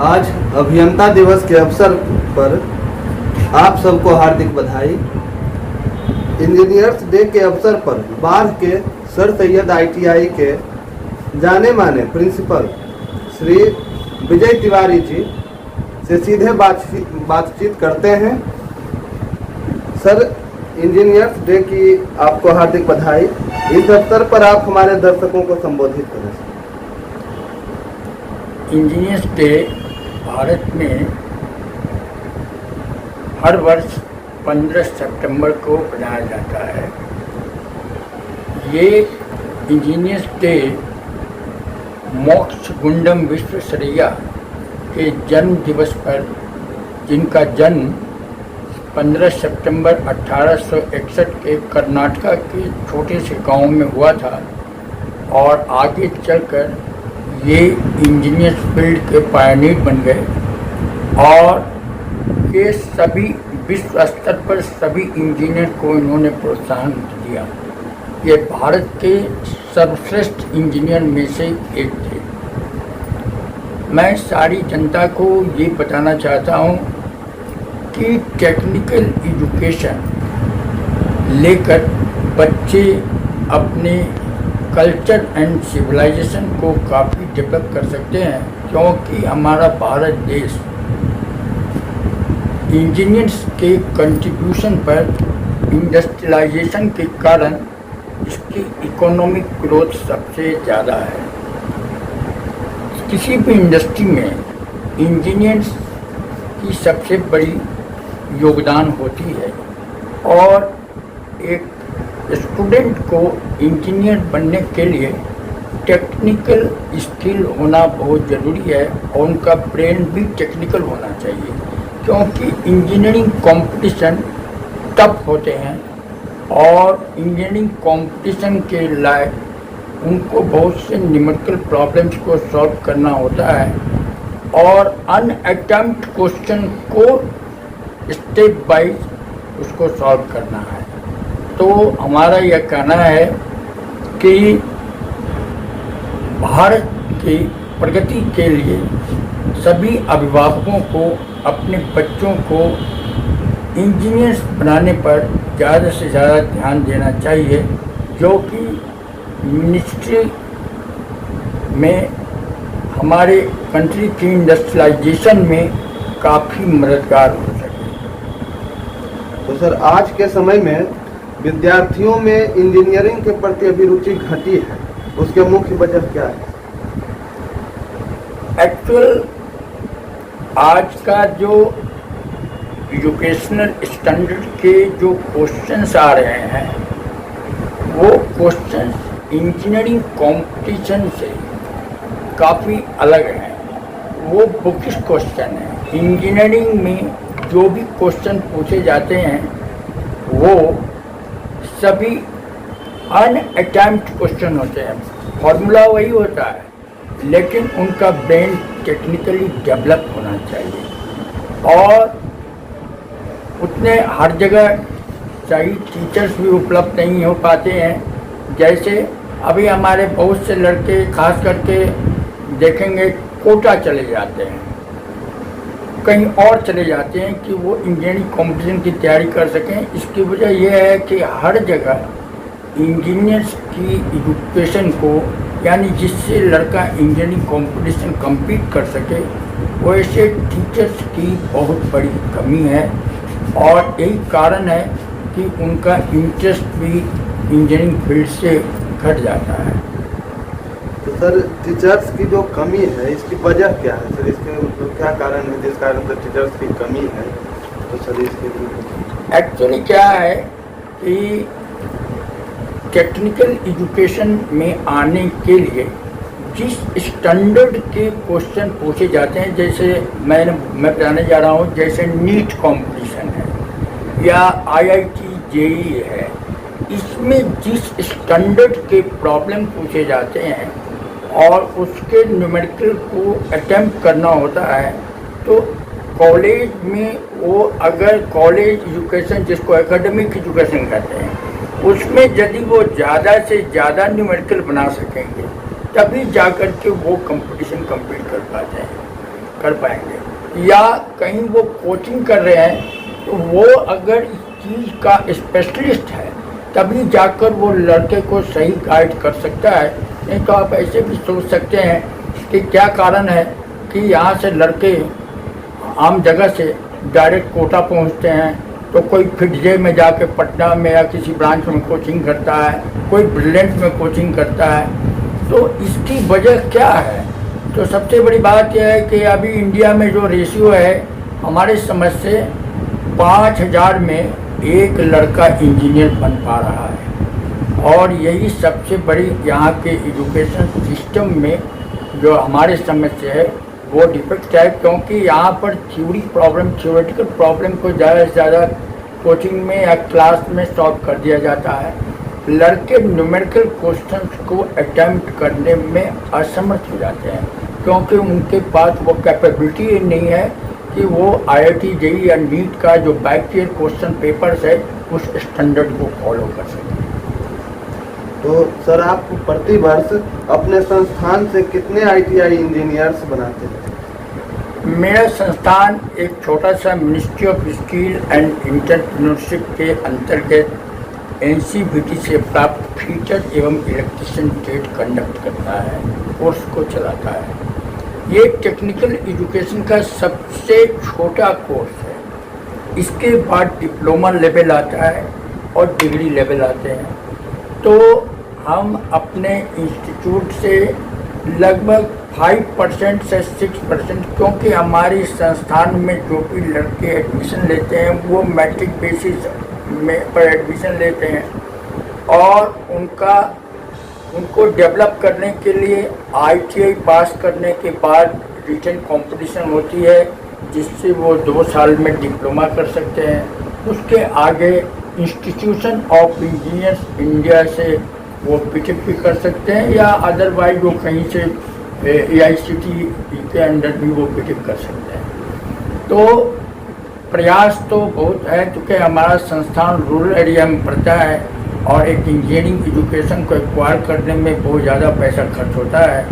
आज अभियंता दिवस के अवसर पर आप सबको हार्दिक बधाई। इंजीनियर्स डे के अवसर पर बाढ़ के सर सैयद ITI के जाने माने प्रिंसिपल श्री विजय तिवारी जी से सीधे बातचीत करते हैं। सर, इंजीनियर्स डे की आपको हार्दिक बधाई। इस अवसर पर आप हमारे दर्शकों को संबोधित करें। इंजीनियर्स डे भारत में हर वर्ष 15 सितंबर को मनाया जाता है। ये इंजीनियर्स डे मोक्षगुंडम विश्वेश्वरैया के जन्म दिवस पर, जिनका जन्म 15 सितंबर 1861 के कर्नाटका के छोटे से गांव में हुआ था और आगे चलकर ये इंजीनियर्स फील्ड के पायनियर बन गए और ये सभी विश्व स्तर पर सभी इंजीनियर को इन्होंने प्रोत्साहन दिया। ये भारत के सर्वश्रेष्ठ इंजीनियर में से एक थे। मैं सारी जनता को ये बताना चाहता हूँ कि टेक्निकल एजुकेशन लेकर बच्चे अपने कल्चर एंड सिविलाइजेशन को काफ़ी डेवलप कर सकते हैं, क्योंकि हमारा भारत देश इंजीनियर्स के कंट्रीब्यूशन पर इंडस्ट्रियलाइजेशन के कारण इसकी इकोनॉमिक ग्रोथ सबसे ज़्यादा है। किसी भी इंडस्ट्री में इंजीनियर्स की सबसे बड़ी योगदान होती है और एक स्टूडेंट को इंजीनियर बनने के लिए टेक्निकल स्किल होना बहुत ज़रूरी है और उनका ब्रेन भी टेक्निकल होना चाहिए, क्योंकि इंजीनियरिंग कंपटीशन टफ होते हैं और इंजीनियरिंग कंपटीशन के लायक उनको बहुत से न्यूमेरिकल प्रॉब्लम्स को सॉल्व करना होता है और अनअटेम्प्ट क्वेश्चन को स्टेप वाइज उसको सॉल्व करना है। तो हमारा यह कहना है कि भारत की प्रगति के लिए सभी अभिभावकों को अपने बच्चों को इंजीनियर्स बनाने पर ज़्यादा से ज़्यादा ध्यान देना चाहिए, जो कि मिनिस्ट्री में हमारे कंट्री की इंडस्ट्रियलाइजेशन में काफ़ी मददगार हो सके। तो सर, आज के समय में विद्यार्थियों में इंजीनियरिंग के प्रति अभिरुचि घटी है, उसके मुख्य वजह क्या है? एक्चुअल आज का जो एजुकेशनल स्टैंडर्ड के जो क्वेश्चंस आ रहे हैं वो क्वेश्चंस इंजीनियरिंग कंपटीशन से काफ़ी अलग हैं। वो बुकिश क्वेश्चन है। इंजीनियरिंग में जो भी क्वेश्चन पूछे जाते हैं वो सभी अनअटेम्प्ट क्वेश्चन होते हैं। फॉर्मूला वही होता है, लेकिन उनका ब्रेन टेक्निकली डेवलप होना चाहिए और उतने हर जगह सही टीचर्स भी उपलब्ध नहीं हो पाते हैं। जैसे अभी हमारे बहुत से लड़के खास करके देखेंगे कोटा चले जाते हैं, कहीं और चले जाते हैं कि वो इंजीनियरिंग कंपटीशन की तैयारी कर सकें। इसकी वजह यह है कि हर जगह इंजीनियर्स की एजुकेशन को, यानी जिससे लड़का इंजीनियरिंग कंपटीशन कम्पीट कर सके, वैसे टीचर्स की बहुत बड़ी कमी है और यही कारण है कि उनका इंटरेस्ट भी इंजीनियरिंग फील्ड से घट जाता है। तो सर, टीचर्स की जो कमी है इसकी वजह क्या है सर? इसके मतलब क्या कारण है जिस कारण से टीचर्स की कमी है? तो सर, इसके एक्चुअली क्या है कि टेक्निकल एजुकेशन में आने के लिए जिस स्टैंडर्ड के क्वेश्चन पूछे जाते हैं, जैसे मैं बताने जा रहा हूँ, जैसे नीट कंपटीशन है या IIT JEE है, इसमें जिस स्टैंडर्ड के प्रॉब्लम पूछे जाते हैं और उसके न्यूमेरिकल को अटेम्प्ट करना होता है, तो कॉलेज में वो अगर कॉलेज एजुकेशन जिसको एकेडमिक एजुकेशन कहते हैं, उसमें यदि वो ज़्यादा से ज़्यादा न्यूमेरिकल बना सकेंगे तभी जाकर के वो कंपटीशन कम्पीट कर पाते हैं। कर पाएंगे। या कहीं वो कोचिंग कर रहे हैं तो वो अगर इस चीज़ का स्पेशलिस्ट है तभी जाकर वो लड़के को सही गाइड कर सकता है। नहीं तो आप ऐसे भी सोच सकते हैं कि क्या कारण है कि यहाँ से लड़के आम जगह से डायरेक्ट कोटा पहुँचते हैं, तो कोई फिटजे में जाके पटना में या किसी ब्रांच में कोचिंग करता है, कोई ब्रिलियंट में कोचिंग करता है। तो इसकी वजह क्या है? तो सबसे बड़ी बात यह है कि अभी इंडिया में जो रेशियो है हमारे समझ से 5000 में एक लड़का इंजीनियर बन पा रहा है। और यही सबसे बड़ी यहाँ के एजुकेशन सिस्टम में जो हमारे समझ से है वो डिफेक्ट है, क्योंकि यहाँ पर थ्योरेटिकल प्रॉब्लम को ज़्यादा से ज़्यादा कोचिंग में या क्लास में सॉल्व कर दिया जाता है। लड़के न्यूमेरिकल क्वेश्चंस को अटेम्प्ट करने में असमर्थ हो जाते हैं, क्योंकि उनके पास वो कैपेबिलिटी नहीं है कि वो IIT JEE या नीट का जो बैक ईयर क्वेश्चन पेपर्स है उस स्टैंडर्ड को फॉलो कर सकें। तो सर आप प्रति वर्ष अपने संस्थान से कितने ITI इंजीनियर्स बनाते हैं? मेरा संस्थान एक छोटा सा ministry of skill and entrepreneurship के अंतर्गत NCVT से प्राप्त फीचर एवं इलेक्ट्रिशियन ट्रेड कंडक्ट करता है, कोर्स को चलाता है। ये टेक्निकल एजुकेशन का सबसे छोटा कोर्स है। इसके बाद डिप्लोमा लेवल आता है और डिग्री लेवल आते हैं। तो हम अपने इंस्टीट्यूट से लगभग 5% से 6%, क्योंकि हमारे संस्थान में जो भी लड़के एडमिशन लेते हैं वो मैट्रिक बेसिस में पर एडमिशन लेते हैं, और उनको डेवलप करने के लिए ITI पास करने के बाद रिटन कंपटीशन होती है, जिससे वो 2 साल में डिप्लोमा कर सकते हैं। उसके आगे इंस्टीट्यूशन ऑफ इंजीनियर्स इंडिया से वो BTech भी कर सकते हैं, या अदरवाइज वो कहीं से AICTE के अंडर भी वो BTech कर सकते हैं। तो प्रयास तो बहुत है, क्योंकि हमारा संस्थान रूरल एरिया में पड़ता है और एक इंजीनियरिंग एजुकेशन को एक्वायर करने में बहुत ज़्यादा पैसा खर्च होता है,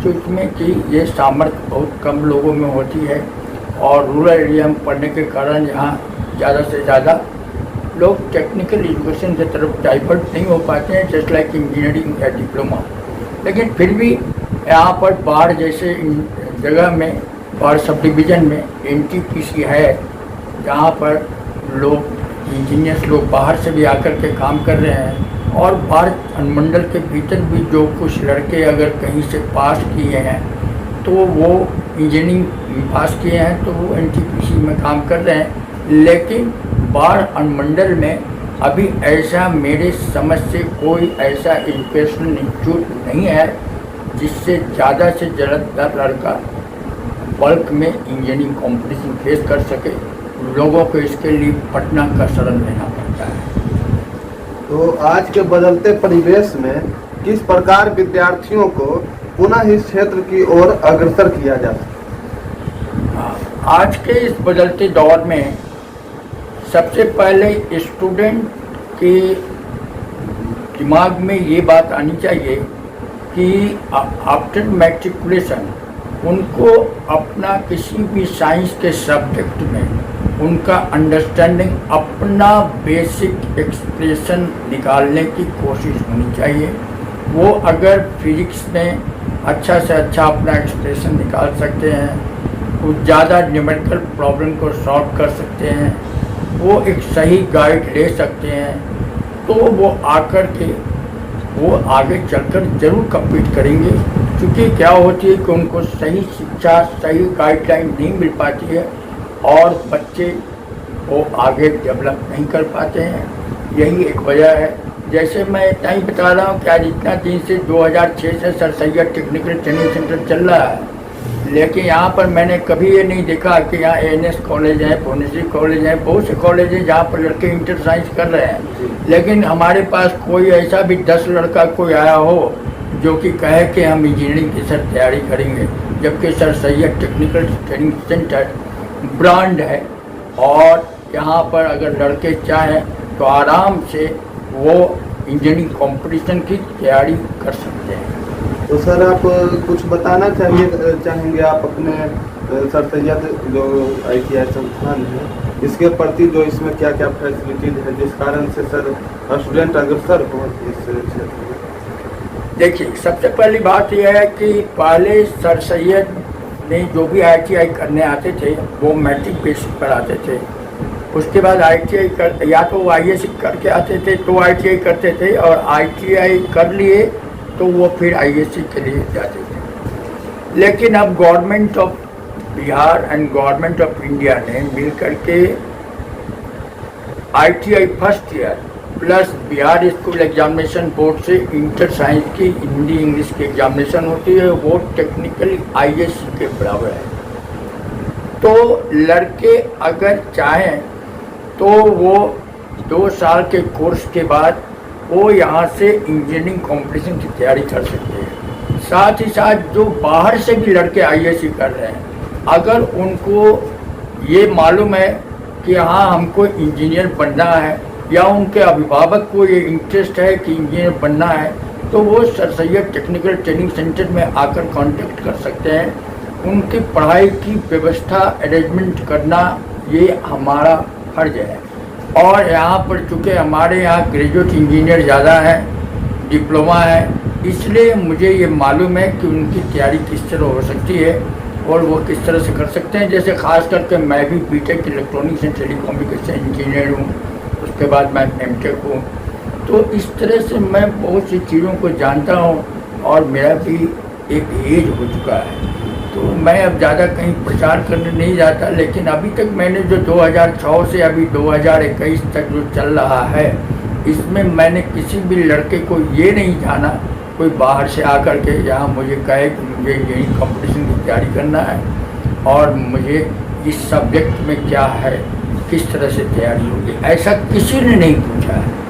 तो इसमें कि ये सामर्थ्य बहुत कम लोगों में होती है, और रूरल एरिया में पढ़ने के कारण यहाँ ज़्यादा से ज़्यादा लोग टेक्निकल एजुकेशन की तरफ डाइवर्ट नहीं हो पाते हैं, जस्ट लाइक इंजीनियरिंग या डिप्लोमा। लेकिन फिर भी यहाँ पर बाढ़ जैसे जगह में, बाढ़ सब डिवीज़न में NTPC है, जहाँ पर लोग इंजीनियर्स लोग बाहर से भी आकर के काम कर रहे हैं। और बाढ़ अनुमंडल के भीतर भी जो कुछ लड़के अगर कहीं से पास किए हैं तो वो इंजीनियरिंग पास किए हैं तो वो NTPC में काम कर रहे हैं। लेकिन बाढ़ अनुमंडल में अभी ऐसा मेरे समझ से कोई ऐसा एजुकेशनल इंस्टीट्यूट नहीं है जिससे ज़्यादा से ज़्यादा लड़का बल्क में इंजीनियरिंग कंपटीशन फेस कर सके। लोगों को इसके लिए पटना का शरण लेना पड़ता है। तो आज के बदलते परिवेश में किस प्रकार विद्यार्थियों को पुनः इस क्षेत्र की ओर अग्रसर किया जा सकता? आज के इस बदलते दौर में सबसे पहले स्टूडेंट के दिमाग में ये बात आनी चाहिए कि आफ्टर मैट्रिकुलेशन उनको अपना किसी भी साइंस के सब्जेक्ट में उनका अंडरस्टैंडिंग, अपना बेसिक एक्सप्रेशन निकालने की कोशिश होनी चाहिए। वो अगर फिजिक्स में अच्छा से अच्छा अपना एक्सप्रेशन निकाल सकते हैं, वो ज़्यादा न्यूमेरिकल प्रॉब्लम को सॉल्व कर सकते हैं, वो एक सही गाइड ले सकते हैं, तो वो आकर के वो आगे चलकर ज़रूर कम्पीट करेंगे। क्योंकि क्या होती है कि उनको सही शिक्षा, सही गाइडलाइन नहीं मिल पाती है और बच्चे वो आगे डेवलप नहीं कर पाते हैं। यही एक वजह है। जैसे मैं इतना ही बता रहा हूँ कि आज इतना दिन से 2006 से sir Syed technical training centre चल रहा है, लेकिन यहाँ पर मैंने कभी ये नहीं देखा कि यहाँ ANS कॉलेज है, भुवनेश्वरी कॉलेज है, बहुत से कॉलेज हैं जहाँ पर लड़के इंटर साइंस कर रहे हैं। लेकिन हमारे पास कोई ऐसा भी 10 लड़का कोई आया हो जो कि कहे कि हम इंजीनियरिंग की सर तैयारी करेंगे, जबकि sir Syed technical training centre brand है और यहाँ पर अगर लड़के चाहें तो आराम से वो इंजीनियरिंग कंपटीशन की तैयारी कर सकते हैं। तो सर आप कुछ बताना चाहेंगे आप अपने सर सैयद जो ITI संस्थान है, इसके प्रति जो इसमें क्या क्या फैसिलिटीज है जिस कारण से सर स्टूडेंट अग्रसर हो इस क्षेत्र में? देखिए, सबसे पहली बात यह है कि पहले सर सैयद ने जो भी ITI करने आते थे वो मैट्रिक बेसिस पर आते थे। उसके बाद ITI कर या तो ISC करके आते थे तो ITI करते थे, और ITI कर लिए तो वो फिर ISC के लिए जाते थे। लेकिन अब government of Bihar and government of India ने मिल करके ITI first year plus Bihar school examination board से इंटर साइंस की हिंदी इंग्लिश की एग्जामिनेशन होती है, वो टेक्निकली ISC के बराबर है। तो लड़के अगर चाहें तो वो 2 साल के कोर्स के बाद वो यहाँ से इंजीनियरिंग कंपटीशन की तैयारी कर सकते हैं। साथ ही साथ जो बाहर से भी लड़के ISC कर रहे हैं, अगर उनको ये मालूम है कि हाँ हमको इंजीनियर बनना है, या उनके अभिभावक को ये इंटरेस्ट है कि इंजीनियर बनना है, तो वो sir Syed technical training centre में आकर कांटेक्ट कर सकते हैं। उनकी पढ़ाई की व्यवस्था अरेंजमेंट करना ये हमारा फर्ज है। और यहाँ पर चूँकि हमारे यहाँ ग्रेजुएट इंजीनियर ज़्यादा हैं, डिप्लोमा है, इसलिए मुझे ये मालूम है कि उनकी तैयारी किस तरह हो सकती है और वो किस तरह से कर सकते हैं। जैसे ख़ास करके मैं भी BTech electronics and telecommunication engineer हूँ, उसके बाद मैं MTech हूँ। तो इस तरह से मैं बहुत सी चीज़ों को जानता हूँ और मेरा भी एक एज हो चुका है, तो मैं अब ज़्यादा कहीं प्रचार करने नहीं जाता। लेकिन अभी तक मैंने जो 2006 से अभी 2021 तक जो चल रहा है, इसमें मैंने किसी भी लड़के को ये नहीं जाना कोई बाहर से आकर के यहाँ मुझे कहे कि मुझे यही कंपटीशन की तैयारी करना है और मुझे इस सब्जेक्ट में क्या है, किस तरह से तैयारी होगी, ऐसा किसी ने नहीं पूछा है।